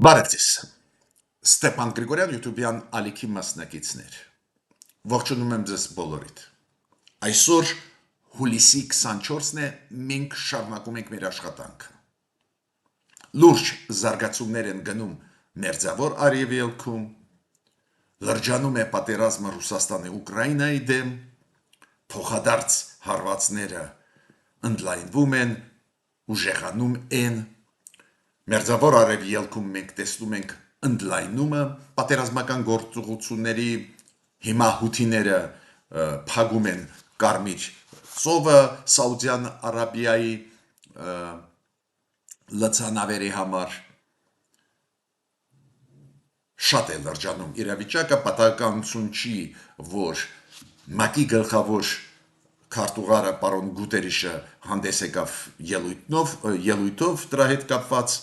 Բարև ձեզ, Ստեփան Գրիգորյան YouTube-յան ալիքի մասնակիցներ, ողջունում եմ ձեզ բոլորիդ, այսօր հուլիսի 24-ն է, մենք շարունակում ենք մեր աշխատանքը, լուրջ զարգացումներ են գնում Մերձավոր Արևելքում, լրջանում է պատերազմը Ռուսաստանի Ուկրաինայի դեմ, փոխադարձ հարվածները ընդլայնվում են, ուժեղանում են, Մերձավոր Արևելքում մենք տեսնում ենք ընդլայնումը, պատերազմական գործողությունների հիմա հութիները փակում են Կարմիր ծովը Սաուդյան Արաբիայի լցանավերի համար, շատ է լրջանում իրավիճակը, պատահականություն չի, որ ՄԱԿ-ի գլխավոր քարտուղարը պարոն Գուտերիշը հանդես եկավ ելույթով դրա հետ կապված,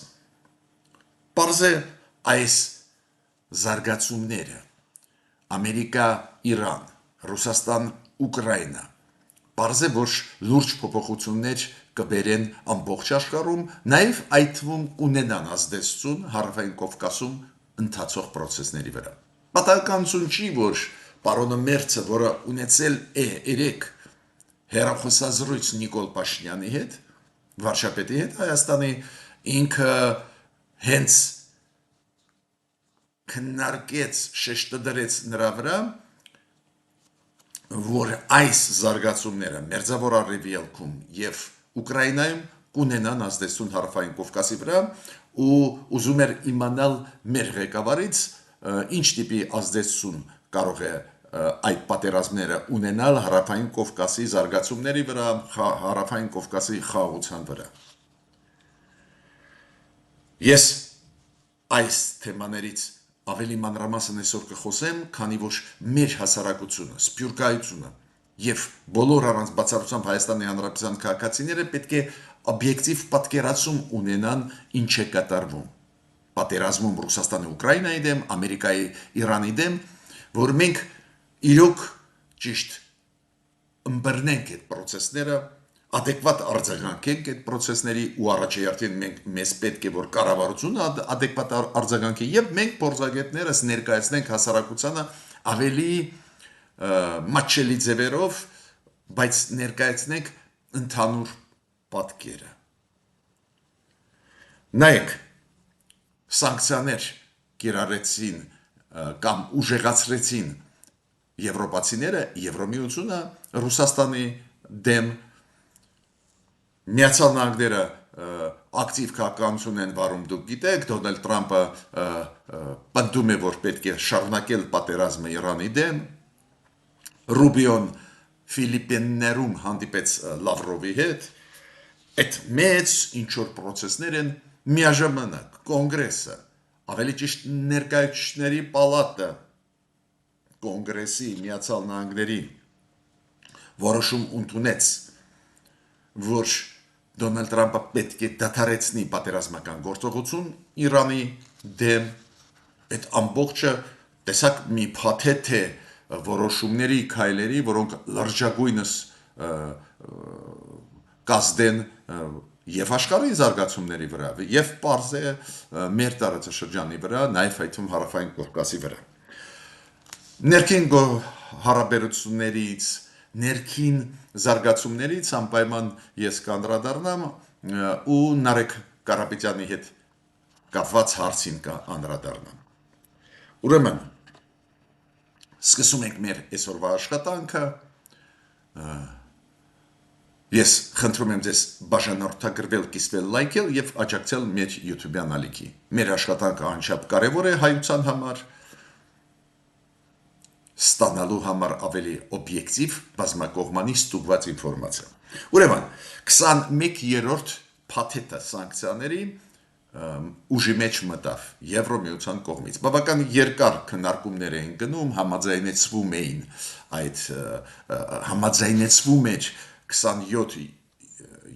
պարզ է այս զարգացումները Ամերիկա, Իրան, Ռուսաստան, Ուկրաինա, պարզ է, որ լուրջ փոփոխություններ կբերեն ամբողջ աշխարհում, նաև այդ թվում կունենան ազդեցություն Հարավային Կովկասում ընթացող process-ների վրա։ Պատահականություն չի, որ պարոնը Մերցը, որը ունեցել է երեք հեռախոսազրույց Նիկոլ Փաշինյանի հետ, վարչապետի հետ Հայաստանի, ինքը հենց քննարկեց, շեշտադրեց նրա վրա, որ այս զարգացումները Մերձավոր Արևելքում եւ Ուկրաինայում կունենան ազդեցություն Հարավային Կովկասի վրա ու ուզում էր իմանալ մեր ղեկավարից ինչ տիպի ազդեցություն կարող է այդ պատերազմները ունենալ Հարավային Կովկասի զարգացումների վրա, Հարավային Կովկասի խաղաղության վրա։ Ես այս թեմաներից ավելի մանրամասն այսօր կխոսեմ, քանի որ մեր հասարակությունը, սփյուռքայությունը եւ բոլոր առանց բացառությամբ Հայաստանի Հանրապետության քաղաքացիները պետք է օբյեկտիվ պատկերացում ունենան ինչ է կատարվում պատերազմում Ռուսաստանի Ուկրաինայի դեմ, Ամերիկայի Իրանի դեմ, որ մենք իրոք ճիշտ ըմբռնենք այդ process-ները, adekvat արձագանքենք այդ process-ների ու առաջերտին մեզ պետք է որ կառավարությունը adekvat արձագանքի եւ մենք փորձագետներս ներկայացնենք հասարակությանը ավելի մատչելի ձևերով, բայց ներկայացնենք ընդհանուր պատկերը։ Նայեք, սանկցիաներ կիրառեցին կամ ուժեղացրեցին եվրոպացիները, Եվրամիությունը Ռուսաստանի դեմ, Միացյալ Նահանգները ակտիվ քաղաքականություն են վարում, դուք գիտեք, Դոնալդ Թրամփը պնդում է, որ պետք է շարունակել պատերազմը Իրանի դեմ, Ռուբիոն Ֆիլիպիններում հանդիպեց Լավրովի հետ, այդ մեծ ինչ-որ process-ներ են միաժամանակ կոնգրեսը, ավելի ճիշտ ներկայացուցիչների պալատը, կոնգրեսի Միացյալ Նահանգների որոշում ընդունեց, որ Դոնալդ Թրամփը պետք է դադարեցնի պատերազմական գործողություն Իրանի դեմ, այդ ամբողջը տեսակ մի փաթեթ է որոշումների, քայլերի, որոնք լրջագույնս կազդեն եւ աշխարհի զարգացումների վրա, եւ պարզ է մեր տարածաշրջանի վրա, նաեւ այդ թվում Հարավային Կովկասի վրա։ Ներքին հարաբերություններից, ներքին զարգացումներից անպայման ես կանդրադառնամ ու Նարեկ Կարապետյանի հետ կապված հարցին կանդրադառնամ։ Ուրեմն, սկսում ենք մեր այսօրվա աշխատանքը, ես խնդրում եմ ձեզ բաժանորդագրվել, կիսվել, լայքել եւ աջակցել մեր YouTube-յան ալիքի։ Մեր աշխատանքը անչափ կարեւոր է հայության համար, ստանալու համար ավելի օբյեկտիվ, բազմակողմանի ստուգված ինֆորմացիա։ Ուրեմն, 21-րդ փաթեթը սանկցիաների ուժի մեջ մտավ Եվրամիության կողմից։ Բավական երկար քննարկումներ էին գնում, համաձայնեցվում էր 27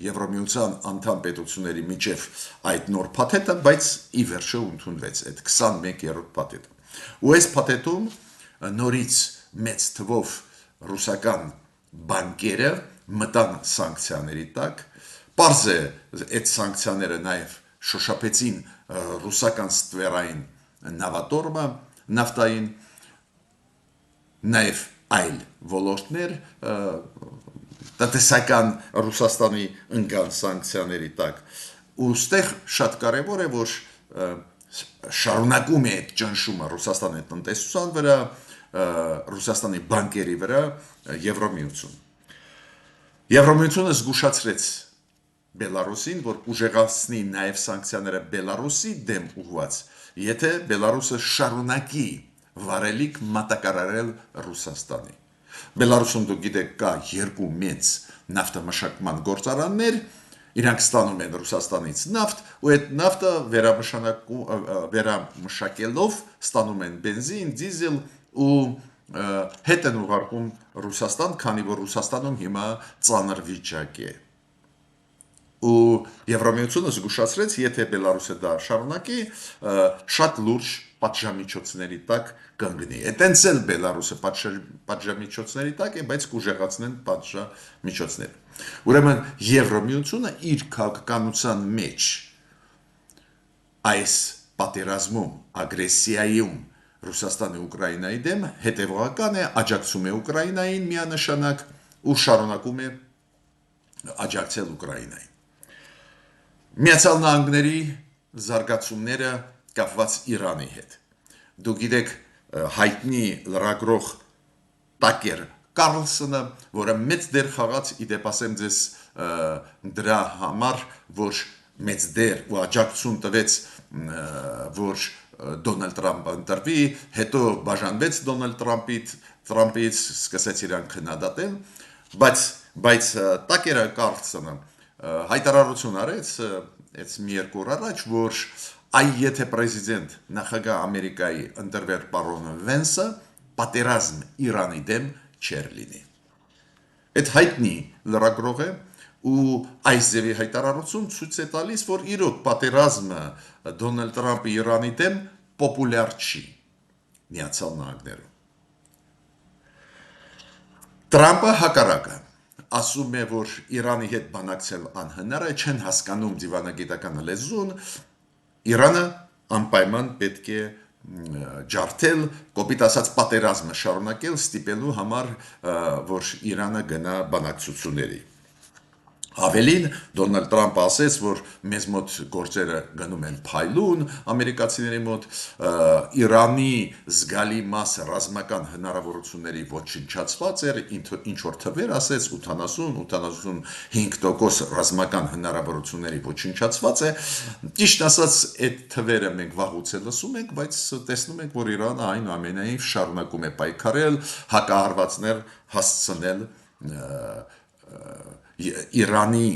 Եվրամիության անդամ պետությունների միջև այդ նոր փաթեթը, բայց ի վերջո ընդունվեց այդ 21-րդ փաթեթը։ Ու այս փաթեթում նորից մեծ թվով ռուսական բանկերը մտան սանկցիաների տակ, պարզ է այդ սանկցիաները նաև շոշափեցին ռուսական ստվերային նավատորմը, նավթային, նաև այլ ոլորտներ տնտեսական Ռուսաստանի ընկան սանկցիաների տակ ու ստեղ շատ կարևոր է որ շարունակում է այդ ճնշումը Ռուսաստանի տնտեսության վրա, Ռուսաստանի բանկերի վրա Եվրամիություն։ Եվրամիությունը զգուշացրեց Բելարուսին, որ ուժեղացնի նաև սանկցիաները Բելարուսի դեմ ուղղված, եթե Բելարուսը շարունակի վարելիք մատակարարել Ռուսաստանի։ Բելարուսում դուք գիտեք կա երկու մեծ նավթամշակման գործարաններ, իրանք ստանում են Ռուսաստանից նավթ, ու այդ նավթը վերամշակելով ստանում են բենզին, դիզել ու հետ են ուղարկում Ռուսաստան, քանի որ Ռուսաստանում հիմա ծանր վիճակ է։ Ու Եվրամիությունը զգուշացրեց, եթե Բելարուսը դա շարունակի, շատ լուրջ պատժամիջոցների տակ կընկնի։ Այդտենց էլ Բելարուսը պատժամիջոցների տակ է, բայց կուժեղացնեն պատժամիջոցները։ Ուրեմն Եվրամիությունը իր քաղաքականության մեջ այս պատերազմում, ագրեսիայում Ռուսաստանի Ուկրաինայի դեմ հետևողական է, աջակցում է Ուկրաինային միանշանակ ու շարունակում է աջակցել Ուկրաինային։ Միացյալ Նահանգների զարգացումները կապված Իրանի հետ։ Դուք գիտեք հայտնի լրագրող Տակեր Կարլսոնը, որը մեծ դեր խաղաց, իդեպ ասեմ ձեզ դրա համար, որ մեծ դեր ու աջակցություն տվեց, որ Դոնալդ Տրամպը ընտրվի, հետո բաժանվեց Դոնալդ Տրամպից, սկսեց իրան քննադատել, բայց Տակերը Կարլսոնը հայտարարություն արեց այս մի երկու օր առաջ, որ եթե պրեզիդենտ նախագահ Ամերիկայի ընտրվեր պարոն Վենսը, պատերազմ Իրանի դեմ չեր լինի։ Այդ հայտնի լրագրող է ու այս ձևի հայտարարություն ցույց է տալիս, որ իրոք պատերազմը Դոնալդ Տրամպի Իրանի դեմ պոպուլյար չի Միացյալ Նահանգներում։ Տրամպը հակառակը ասում է, որ Իրանի հետ բանակցել անհնար է, չեն հասկանում դիվանագիտական լեզուն, Իրանը անպայման պետք է ջարդել, կոպիտ ասած պատերազմը շարունակել, ստիպելու համար, որ Իրանը գնա բանակցությունների։ Ավելին Դոնալդ Տրամպը ասեց, որ մեզ մոտ գործերը գնում են փայլուն, ամերիկացիների մոտ Իրանի զգալի մասը ռազմական հնարավորությունների ոչնչացված էր, ինչ որ թվեր ասեց 80-85% ռազմական հնարավորությունների ոչնչացված է։ Ճիշտ ասած, այդ թվերը մենք վաղուց է լսում ենք, բայց տեսնում ենք, որ Իրանը այնուամենայնիվ շարունակում է պայքարել, հակահարվածներ հասցնել Իրանի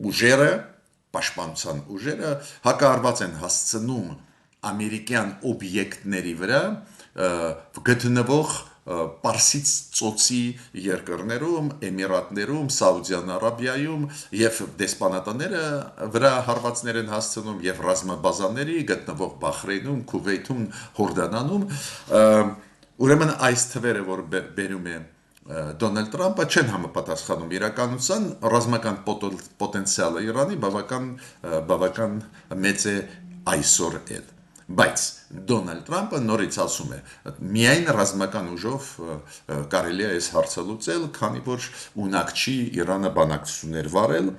ուժերը, պաշտպանության ուժերը հակահարված են հասցնում ամերիկյան օբյեկտների վրա գտնվող Պարսից ծոցի երկրներում, Էմիրատներում, Սաուդյան Արաբիայում եւ դեսպանատները վրա հարվածներ են հասցնում եւ ռազմաբազաների գտնվող Բախրեյնում, Քուվեյթում, Հորդանանում, ուրեմն այս թվերը, որ բերում է Դոնալդ Տրամպը, չեն համապատասխանում իրականության, ռազմական պոտենցիալը Իրանի բավական մեծ է այսօր էլ։ Բայց Դոնալդ Տրամպը նորից ասում է, միայն ռազմական ուժով կարելի է այս հարցը լուծել, քանի որ ունակ չի Իրանը բանակցություններ վարել։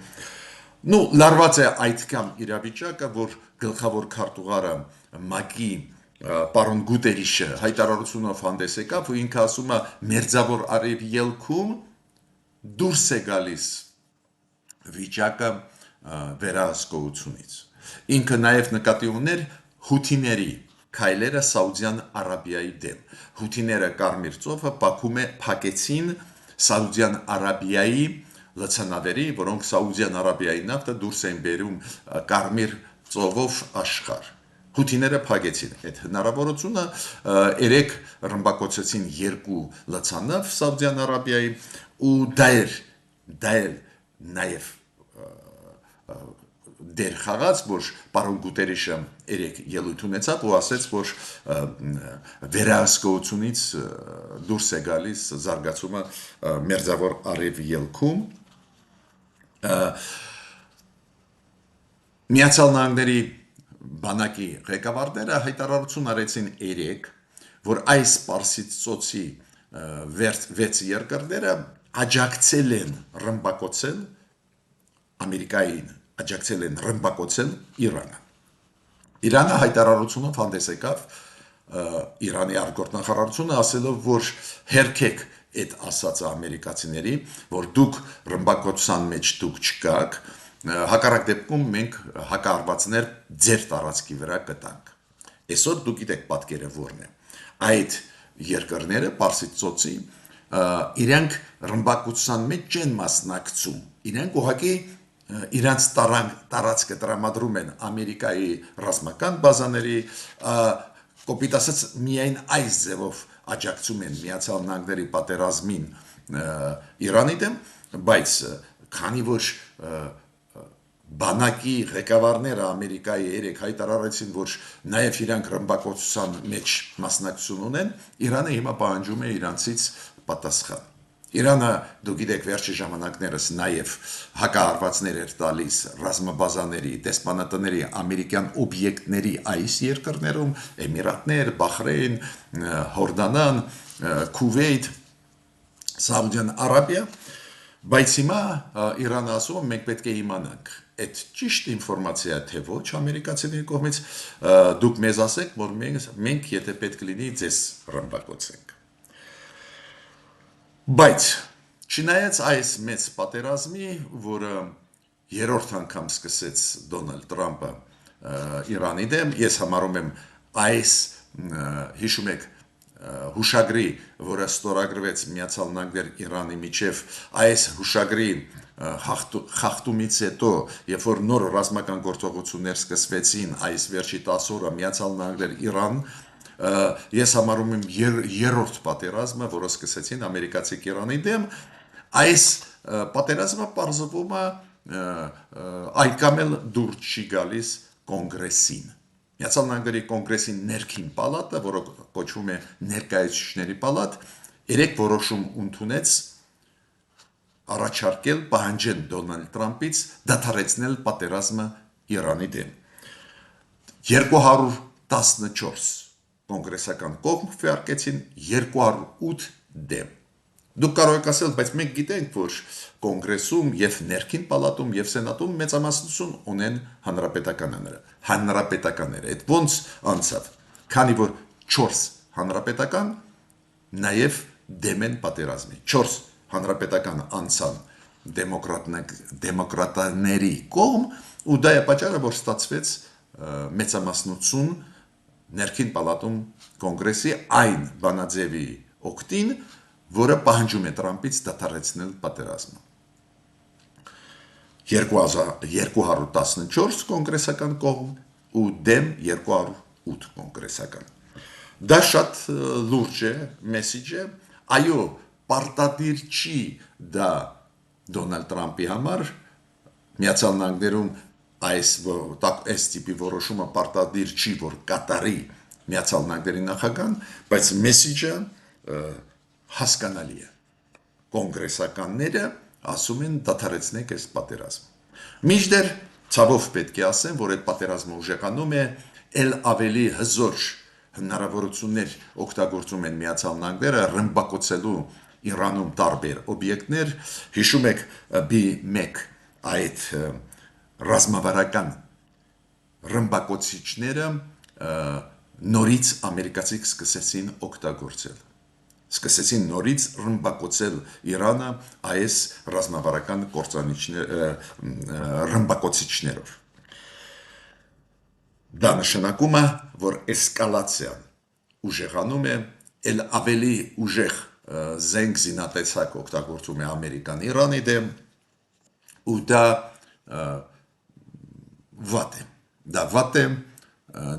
Լարված է այդքան իրավիճակը, որ գլխավոր քարտուղարը ՄԱԿ-ի պարոն Գուտերիշը հայտարարությունով հանդես եկավ ու ինքը ասում է մերձավոր արևելքում դուրս է գալիս վիճակը վերահսկողությունից։ Ինքը նաև նկատի ուներ հութիների քայլերը Սաուդյան Արաբիայի դեմ։ Հութիները Կարմիր ծովը փակեցին Սաուդյան Արաբիայի լցանավերի, որոնք Սաուդյան Արաբիայի նավթը դուրս են բերում Կարմիր ծովով աշխարհ։ Հութիները փակեցին այդ հնարավորությունը, երեք ռմբակոծեցին երկու լցանավ Սաուդյան Արաբիայի ու դա էր նաև դեր խաղաց, որ պարոն Գուտերիշը երեք ելույթ ունեցավ ու ասեց, որ վերահսկողությունից դուրս է գալիս զարգացումը մերձավոր արևելքում։ Միացյալ Նահանգների բանակի ղեկավարները հայտարարություն արեցին երեկ, որ այս Պարսից ծոցի 6 երկրները աջակցել են ռմբակոծել Ամերիկային աջակցել են ռմբակոծել Իրանը։ Իրանը հայտարարությունով հանդես եկավ Իրանի արտգործնախարարությունը ասելով, որ հերքեք այդ ասածը ամերիկացիների, որ դուք ռմբակոծության մեջ դուք չկաք, հակառակ դեպքում մենք հակառվածներ ձեր տարածքի վրա կտանք։ Այսօր դուք գիտեք պատկերը որն է։ Այդ երկրները Պարսից ծոցի իրենք ռմբակոծության մեջ չեն մասնակցում։ Իրենք ուղղակի իրանց տարածքը տրամադրում են Ամերիկայի ռազմական բազաների, կոպիտ ասած միայն այս ձևով աջակցում են Միացյալ Նահանգների պատերազմին Իրանի դեմ, բայց քանի որ բանակի ղեկավարները Ամերիկայի երեք հայտարարեցին, որ նաև իրանք ռմբակոծության մեջ մասնակցություն ունեն, Իրանը հիմա պահանջում է իրանցից պատասխան։ Իրանը, դուք գիտեք, վերջի ժամանակներս նաև հակահարվածներ էր տալիս ռազմաբազաների, դեսպանատների, ամերիկյան օբյեկտների այս երկրներում, Էմիրատներ, Բախրեյն, Հորդանան, Քուվեյթ, Սաուդյան Արաբիա, բայց հիմա Իրանը ասում է, մենք պետք է իմանանք, այդ ճիշտ ինֆորմացիա թե ոչ ամերիկացիների կողմից, դուք մեզ ասեք, որ մենք եթե պետք լինի ձեզ ռմբակոծենք։ Բայց չնայած այս մեծ պատերազմի, որը երրորդ անգամ սկսեց Դոնալդ Տրամպը Իրանի դեմ, ես համարում եմ այս հիշում եք հուշագրի, որը ստորագրվեց Միացյալ Նահանգներ Իրանի միջև, այս հուշագրի խախտումից հետո, երբ որ նոր ռազմական գործողություններ սկսվեցին այս վերջի 10 օրը Միացյալ Նահանգներ Իրան, ես համարում եմ երրորդ պատերազմը, որը սկսեցին ամերիկացիք Իրանի դեմ, այս պատերազմը պարզվում է այդքան էլ դուրս չի գալիս կոնգրեսին։ Միացյալ Նահանգների կոնգրեսի ներքին պալատը, որը կոչվում է ներկայացուցիչների պալատ, երեք որոշում ընդունեց առաջարկել պահանջել Դոնալդ Տրամպից դադարեցնել պատերազմը Իրանի դեմ։ 214 կոնգրեսական կողմ քվեարկեցին 208 դեմ։ Դուք կարող եք ասել, բայց մենք գիտենք, որ կոնգրեսում եւ ներքին պալատում եւ սենատում մեծամասնություն ունեն հանրապետականները։ Այդ ոնց անցավ, քանի որ 4 հանրապետական նաև դեմ են պատերազմի։ 4 հանրապետական անցան դեմոկրատների կողմ, ու դա է պատճառը, որ ստացվեց մեծամասնություն ներքին պալատում կոնգրեսի այն բանաձևի օգտին, որը պահանջում է Տրամպից դադարեցնել պատերազմը։ 214 կոնգրեսական կողմ ու դեմ 208 կոնգրեսական։ Դա շատ լուրջ է, մեսիջ է, այո, պարտադիր չի դա Դոնալդ Տրամպի համար, Միացյալ Նահանգներում այս տիպի որոշումը պարտադիր չի, որ կատարի Միացյալ Նահանգների նախագահան, բայց մեսիջը հասկանալի է։ Կոնգրեսականները ասում են դադարեցնեք այս պատերազմը։ Մինչդեռ ցավով պետք է ասեմ, որ այդ պատերազմը ուժեղանում է, ել ավելի հզոր հնարավորություններ օգտագործում են Միացյալ Նահանգները ռմբակոծելու Իրանում տարբեր օբյեկտներ, հիշում եք B1 այդ ռազմավարական ռմբակոծիչները նորից ամերիկացիք սկսեցին օգտագործել։ Սկսեցին նորից ռմբակոծել Իրանը այս ռազմավարական ռմբակոծիչներով։ Դա նշանակում է, որ էսկալացիան ուժեղանում է, ել ավելի ուժեղ զենք զինատեսակ օգտագործում է Ամերիկան Իրանի դեմ, ու դա վատ է։ Դա վատ է,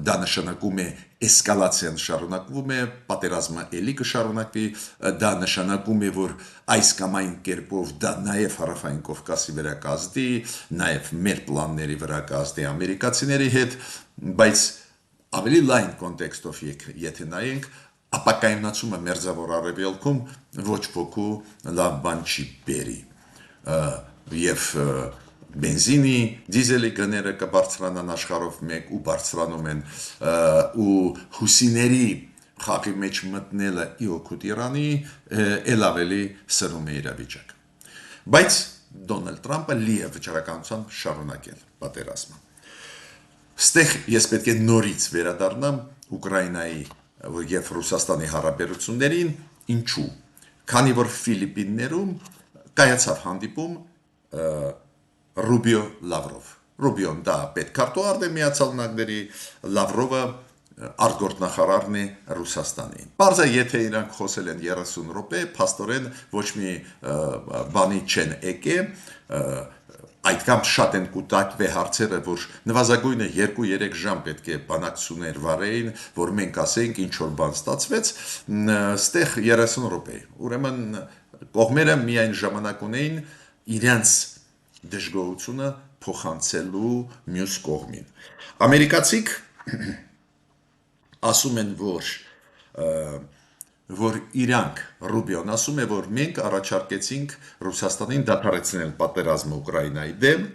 դա նշանակում է էսկալացիան շարունակվում է, պատերազմը ելի կշարունակվի, դա նշանակում է, որ այս կամ այն կերպով դա նաև Հարավային Կովկասի վրա կազդի, նաև մեր պլանների վրա կազդի ամերիկացիների հետ, բայց ավելի լայն կոնտեքստով եթե նայենք, ապակայունացումը Մերձավոր Արևելքում ոչ ոքի լավ բան չի բերի, եւ բենզինի, դիզելի գները կբարձրանան աշխարհով մեկ ու բարձրանում են ու հուսիների խաղի մեջ մտնելը իօքուտ Իրանի ել ավելի սրում է իրավիճակը։ Բայց Դոնալդ Թրամփը լի է վճռականությամբ շարունակել պատերազմը։ Ստեղ ես պետք է նորից վերադառնամ Ուկրաինայի եւ Ռուսաստանի հարաբերություններին, ինչու։ Քանի որ Ֆիլիպիններում կայացավ հանդիպում Ռուբիո Լավրով։ Ռուբիոն դա պետքարտուղարն է Միացյալ Նահանգների, Լավրովը արտգործնախարարն է Ռուսաստանի։ Պարզը եթե իրանք խոսել են 30 րոպե, փաստորեն ոչ մի բանի չեն եկե, այդքան շատ են կուտակվել հարցերը, որ նվազագույնը 2-3 ժամ պետք է բանակցություններ վարեին, որ մենք ասենք ինչ որ բան ստացվեց, ստեղ 30 րոպե։ Ուրեմն կողմերը միայն ժամանակ ունեին իրենց դժգոհությունը փոխանցելու մյուս կողմին։ Ամերիկացիք ասում են, որ իրանք Ռուբիոն ասում է, որ մենք առաջարկեցինք Ռուսաստանին դադարեցնել պատերազմը Ուկրաինայի դեմ,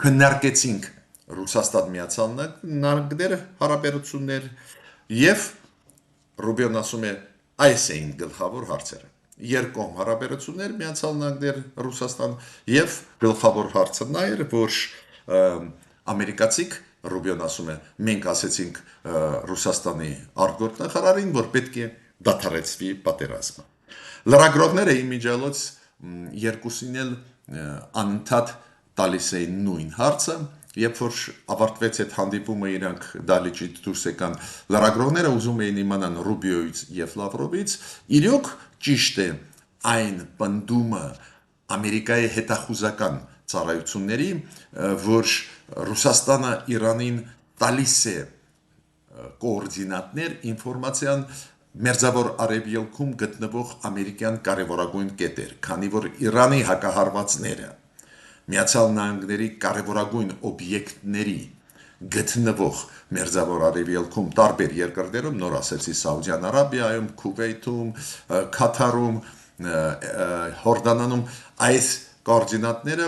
քննարկեցինք Ռուսաստան Միացյալ Նահանգներ հարաբերություններ եւ Ռուբիոն ասում է այս էին գլխավոր հարցերը։ Երկկողմ հարաբերություններ Միացյալ Նահանգներ Ռուսաստան եւ գլխավոր հարցը նա էր, որ ամերիկացիք Ռուբիոն ասում է մենք ասեցինք Ռուսաստանի արտգործնախարարին, որ պետք է դադարեցվի պատերազմը։ Լրագրողները իմիջիալոց երկուսին էլ անընդհատ տալիս էին նույն հարցը, երբ որ ավարտվեց այդ հանդիպումը իրանք դալիճից դուրս եկան լրագրողները ուզում էին իմանալ Ռուբիոից եւ Լավրովից, իրոք ճիշտ է այն պնդումը Ամերիկայի հետախուզական ծառայությունների, որ Ռուսաստանը Իրանին տալիս է կոորդինատներ ինֆորմացիան Մերձավոր Արևելքում գտնվող ամերիկյան կարևորագույն կետեր, քանի որ Իրանի հակահարվածները Միացյալ Նահանգների կարևորագույն օբյեկտների գտնվող Մերձավոր Արևելքում տարբեր երկրներում, նոր ասեցի Սաուդյան Արաբիայում, Քուվեյթում, Քաթարում, Հորդանանում այս կոորդինատները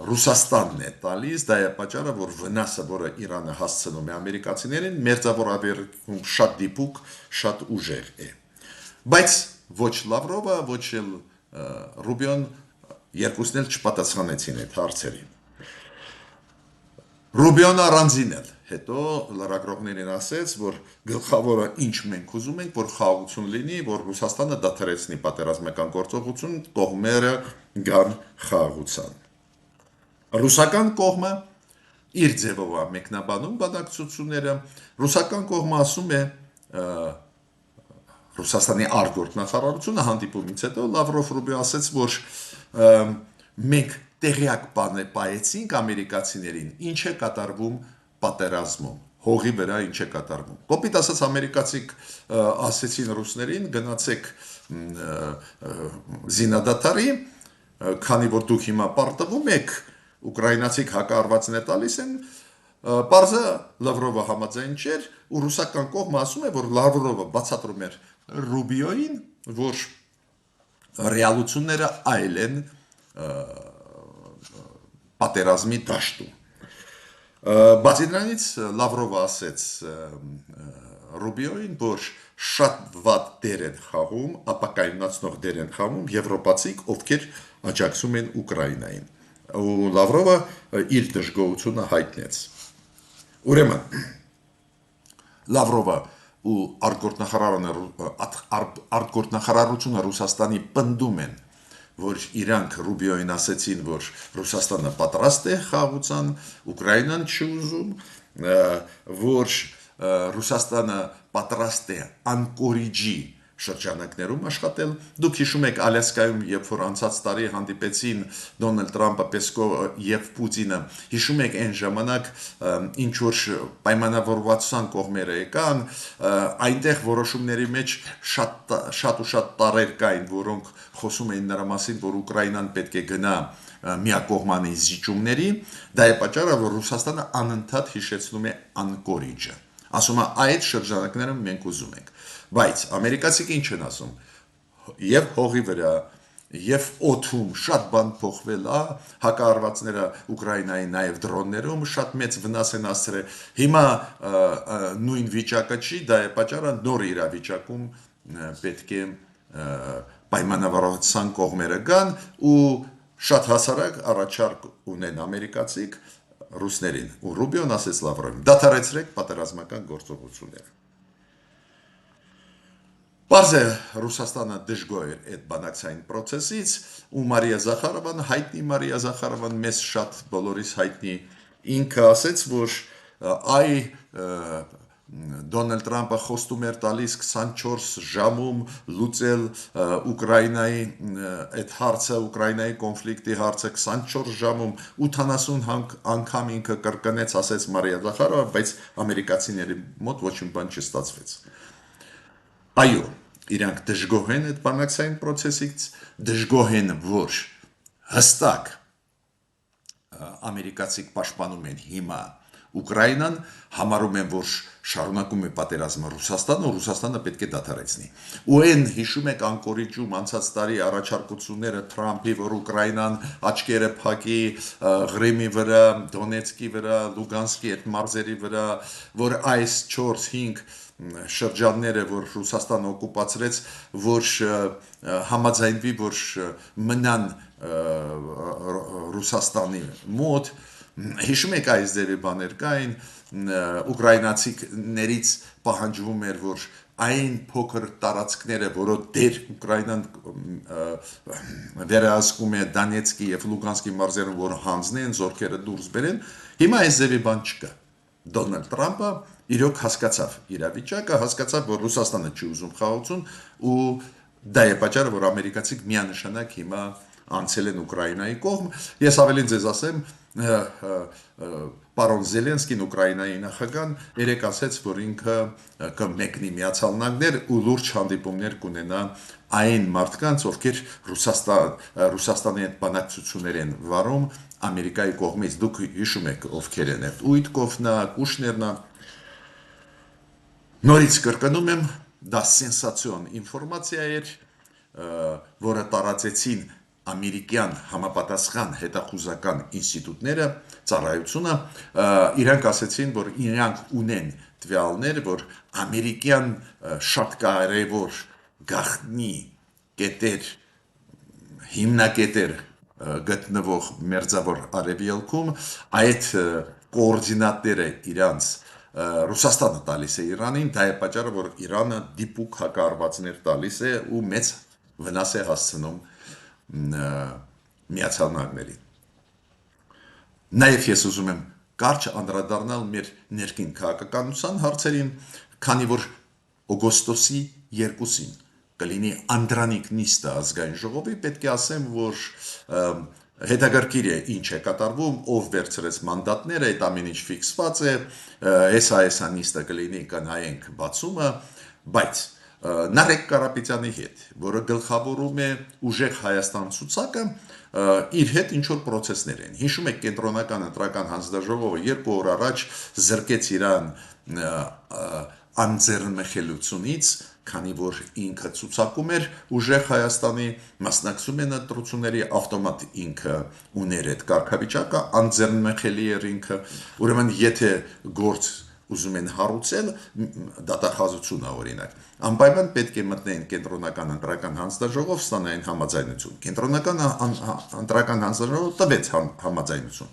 Ռուսաստանն է տալիս, դա է պատճառը, որ վնասը, որը Իրանը հասցնում է ամերիկացիներին, Մերձավոր Արևելքում շատ դիպուկ, շատ ուժեղ է։ Բայց ոչ Լավրովը, ոչ էլ Ռուբիոն երկուսն էլ չպատասխանեցին այդ հարցերին։ Ռուբիոն առանձին էլ հետո լրագրողներին ասեց, որ գլխավորը ինչ մենք ուզում ենք, որ խաղաղություն լինի, որ Ռուսաստանը դադարեցնի պատերազմական գործողություն, կողմերը գան խաղաղության։ Ռուսական կողմը իր ձևով է մեկնաբանում բանակցությունները, ռուսական կողմը ասում է Ռուսաստանի արտգործնախարարությունը հանդիպումից հետո Լավրով Ռուբիո ասեց, որ մենք տեղյակ պայեցինք ամերիկացիներին, ինչ է կատարվում պատերազմում, հողի վրա ինչ է կատարվում։ Կոպիտ ասած ամերիկացիք ասեցին ռուսներին, գնացեք զինադատարի, քանի որ դուք հիմա պարտվում եք, ուկրաինացիք հակառվածներ տալիս են, պարզը Լավրովը համաձայն չէր, ու ռուսական կողմը ասում է, որ Լավրովը բացատրում էր Ռուբիոին, որ ռեալությունները այլ են պատերազմի դաշտում։ Բացի դրանից Լավրովը ասեց Ռուբիոին, որ շատ վատ դեր են խաղում, ապակայունացնող դեր են խաղում եվրոպացիք, ովքեր աջակցում են Ուկրաինային։ Ու Լավրովը իր դժգոհությունը հայտնեց։ Ուրեմն Լավրովը ու արտգործնախարարությունը Ռուսաստանի պնդում են, որ իրանք Ռուբիոին ասեցին, որ Ռուսաստանը պատրաստ է խաղաղության, Ուկրաինան չի ուզում, որ Ռուսաստանը պատրաստ է անկորիջի շրջանակներում աշխատել։ Դուք հիշում եք Ալյասկայում, երբ որ անցած տարի հանդիպեցին Դոնալդ Թրամփը, Պեսկովը եւ Պուտինը, հիշում եք այն ժամանակ ինչ որ պայմանավորվածության կողմերը եկան, այնտեղ որոշումների մեջ շատ տարեր կային, որոնք խոսում էին նրա մասին, որ Ուկրաինան պետք է գնա միակողմանի զիջումների, դա է պատճառը, որ Ռուսաստանը անընդհատ հիշեցնում է անկորիջը։ Ասում է այդ շրջանակները մենք ուզում ենք, Բայց ամերիկացիք ինչ են ասում, եւ հողի վրա, եւ օդում շատ բան փոխվել է, հակառվածները Ուկրաինայի նաեւ դրոններում շատ մեծ վնաս են հասցրել։ Հիմա նույն վիճակը չի, դա է պատճառը նոր իրավիճակում պետք է պայմանավորվածության կողմերը գան ու շատ հասարակ առաջարկ ունեն ամերիկացիք ռուսներին։ Ու Ռուբիոն ասեց Լավրովին. դադարեցրեք պատերազմական գործողությունները։ Պարզ է Ռուսաստանը դժգոհ էր այդ բանակցային process-ից ու Մարիա Զախարովան, հայտնի Մարիա Զախարովան, մեզ շատ բոլորիս հայտնի, ինքը ասեց, որ այ Դոնալդ Տրամպը խոստում էր տալիս 24 ժամում լուծել Ուկրաինայի այդ հարցը, Ուկրաինայի կոնֆլիկտի հարցը 24 ժամում 80 անգամ ինքը կրկնեց, ասեց Մարիա Զախարովա, բայց ամերիկացիների մոտ ոչինչ բան չստացվեց։ Այո, իրանք դժգոհ են այդ բանակցային process-ից, դժգոհ են, որ հստակ ամերիկացիք պաշտպանում են հիմա Ուկրաինան, համարում են, որ շարունակում է պատերազմը Ռուսաստանը, ու Ռուսաստանը պետք է դադարեցնի։ Ու այն հիշում եք անկորիջում անցած տարի առաջարկությունները Թրամփի, որ Ուկրաինան աչքերը փակի Ղրիմի վրա, Դոնեցկի վրա, Լուգանսկի այդ մարզերի վրա, որ այս 4-5 շրջանները, որ Ռուսաստանը օկուպացրեց, որ համաձայնվի, որ մնան Ռուսաստանի մոտ, հիշում եք այս ձևի բաներ կային, ուկրաինացիներից պահանջվում էր, որ այն փոքր տարածքները, որոնց դեր Ուկրաինան վերահսկում է Դոնեցկի եւ Լուգանսկի մարզերում, որ հանձնեն, զորքերը դուրս բերեն, հիմա այս ձևի բան չկա։ Դոնալդ Տրամպը իրոք հասկացավ իրավիճակը, հասկացավ, որ Ռուսաստանը չի ուզում խաղաղություն ու դա է պատճառը, որ ամերիկացիք միանշանակ հիմա անցել են Ուկրաինայի կողմ։ Ես ավելին ձեզ ասեմ, պարոն Զելենսկին, Ուկրաինայի նախագահան, երեք ասեց, որ ինքը կմեկնի Միացյալ Նահանգներ ու լուրջ հանդիպումներ կունենա այն մարդկանց, ովքեր Ռուսաստանի հետ բանակցություններ են վարում Ամերիկայի կողմից։ Դուք հիշում եք ովքեր են այդ Ուիտկովն, Կուշներն։ Նորից կրկնում եմ, դա սենսացիոն ինֆորմացիա էր, որը տարածեցին ամերիկյան համապատասխան հետախուզական ինստիտուտները, ծառայությունը, իրանք ասեցին, որ իրանք ունեն տվյալներ, որ ամերիկյան շատ կարևոր գաղտնի կետեր, հիմնակետեր գտնվող մերձավոր արևելքում, այդ կոորդինատները իրանց Ռուսաստանը տալիս է Իրանին, դա է պատճառը, որ Իրանը դիպուկ հակառվածներ տալիս է ու մեծ վնաս է հասցնում Միացյալ Նահանգներին։ Նաև ես ուզում եմ կարճ անդրադառնալ մեր ներքին քաղաքականության հարցերին, քանի որ օգոստոսի 2-ին կլինի Անդրանիկ նիստը ազգային ժողովի, պետք է ասեմ, որ հետաքրքիր է ինչ է կատարվում, ով վերցրեց մանդատները, այդ ամեն ինչ ֆիքսված է, հեսա նիստը կլինի, կանայենք բացումը, բայց Նարեկ Կարապետյանի հետ, որը գլխավորում է ուժեղ Հայաստան ցուցակը, իր հետ ինչ-որ պրոցեսներ են։ Հիշում եք կենտրոնական ընտրական հանձնաժողովը 2 օր առաջ զրկեց իրան անձեռնմխելությունից, քանի որ ինքը ցուցակում էր ուժեղ Հայաստանի, մասնակցում են ընտրությունների, ավտոմատ ինքը ուներ այդ կարգավիճակը, անձեռնմխելի էր ինքը, ուրեմն եթե գործ ուզում են հարուցել, դատախազությունը օրինակ, անպայման պետք է մտնեն կենտրոնական ընտրական հանձնաժողով, ստանային համաձայնություն։ Կենտրոնական ընտրական հանձնաժողովը տվեց համաձայնություն,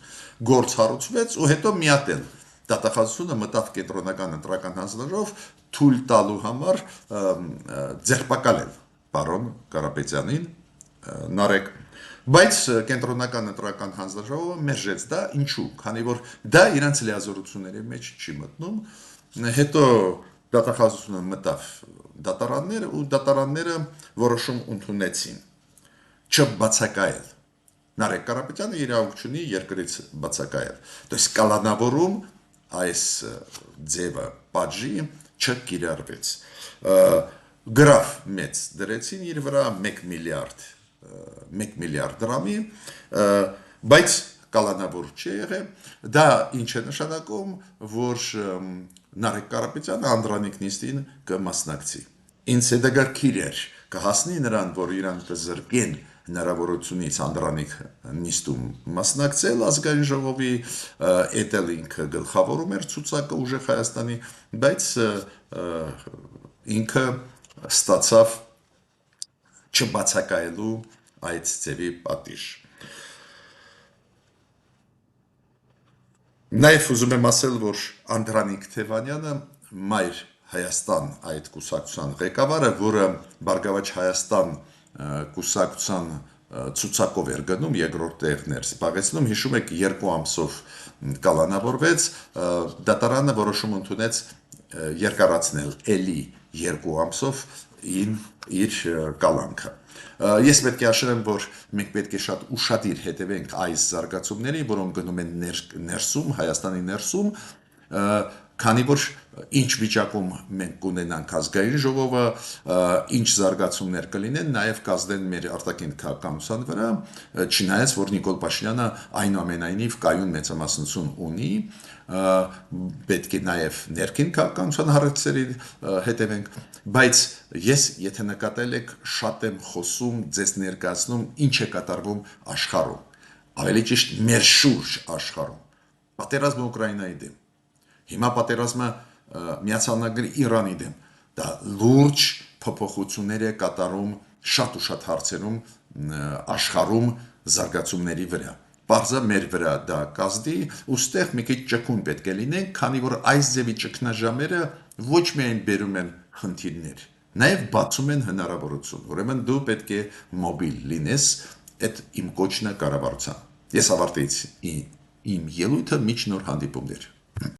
գործ հարուցվեց ու հետո միատել դատախազությունը մտավ կենտրոնական ընտրական հանձնաժողով թույլ տալու համար ձերբակալել պարոն Կարապետյանին, Նարեկ, բայց կենտրոնական ընտրական հանձնաժողովը մերժեց դա, ինչու, քանի որ դա իրանց լիազորությունների մեջ չի մտնում, հետո դատախազությունը մտավ դատարաններ ու դատարանները որոշում ընդունեցին չբացակայել։ Նարեկ Կարապետյանը իրավունք չունի երկրից բացակայել։ Դες կալանավորում այս ձևը պատժի չկիրառվեց։ Գրաֆ մեծ դրեցին իր վրա 1 միլիարդ դրամի, բայց կալանավոր չի եղել, դա ինչ է նշանակում, որ Նարեկ Կարապետյանը Անդրանիկ նիստին կմասնակցի։ ինձ հետաքրքիր էր կհասնի նրան, որ իրան կզրկեն հնարավորությունից Անդրանիկ նիստում մասնակցել ազգային ժողովի էտել ինքը գլխավորում էր ցուցակը ուժեղ Հայաստանի, բայց ինքը ստացավ չբացակայելու այդ ձևի պատիժ։ Նաև ուզում եմ ասել, որ Անդրանիկ Թևանյանը մայր Հայաստան այդ կուսակցության ղեկավարը, որը Բարգավաճ Հայաստան կուսակցության ցուցակով էր գնում, երկրորդ տեղն էր զբաղեցնում, հիշում եք 2 ամսով կալանավորվեց, դատարանը որոշում ընդունեց երկարացնել էլի 2 ամսով իր կալանքը։ Ես պետք է ասեմ, որ մենք պետք է շատ ուշադիր հետևենք այս զարգացումներին, որոնք գնում են ներսում, Հայաստանի ներսում, քանի որ ինչ վիճակում մենք կունենանք ազգային ժողովը, ինչ զարգացումներ կլինեն, նաև կազդեն մեր արտաքին քաղաքականության վրա, չնայած որ Նիկոլ Փաշինյանը այնուամենայնիվ կայուն մեծամասնություն ունի, պետք է նաև ներքին քաղաքականության հարցերի հետևենք, բայց ես եթե նկատել եք շատ եմ խոսում, ձեզ ներկայացնում ինչ է կատարվում աշխարհում, ավելի ճիշտ մեր շուրջ աշխարհում, պատերազմը Ուկրաինայի դեմ, հիմա պատերազմը Միացյալ Նահանգների Իրանի դեմ, դա լուրջ փոփոխություններ է կատարում շատ ու շատ հարցերում աշխարհում զարգացումների վրա։ Պարզը մեր վրա դա կազդի, ուստեղ մի քիչ ճկուն պետք է լինենք, քանի որ այս ձևի ճգնաժամերը ոչ միայն բերում են խնդիրներ, նաև բացում են հնարավորություն։ Ուրեմն դու պետք է մոբիլ լինես, այդ իմ կոչն է կառավարության։ Ես ավարտեցի իմ ելույթը, միջ նոր հանդիպումներ։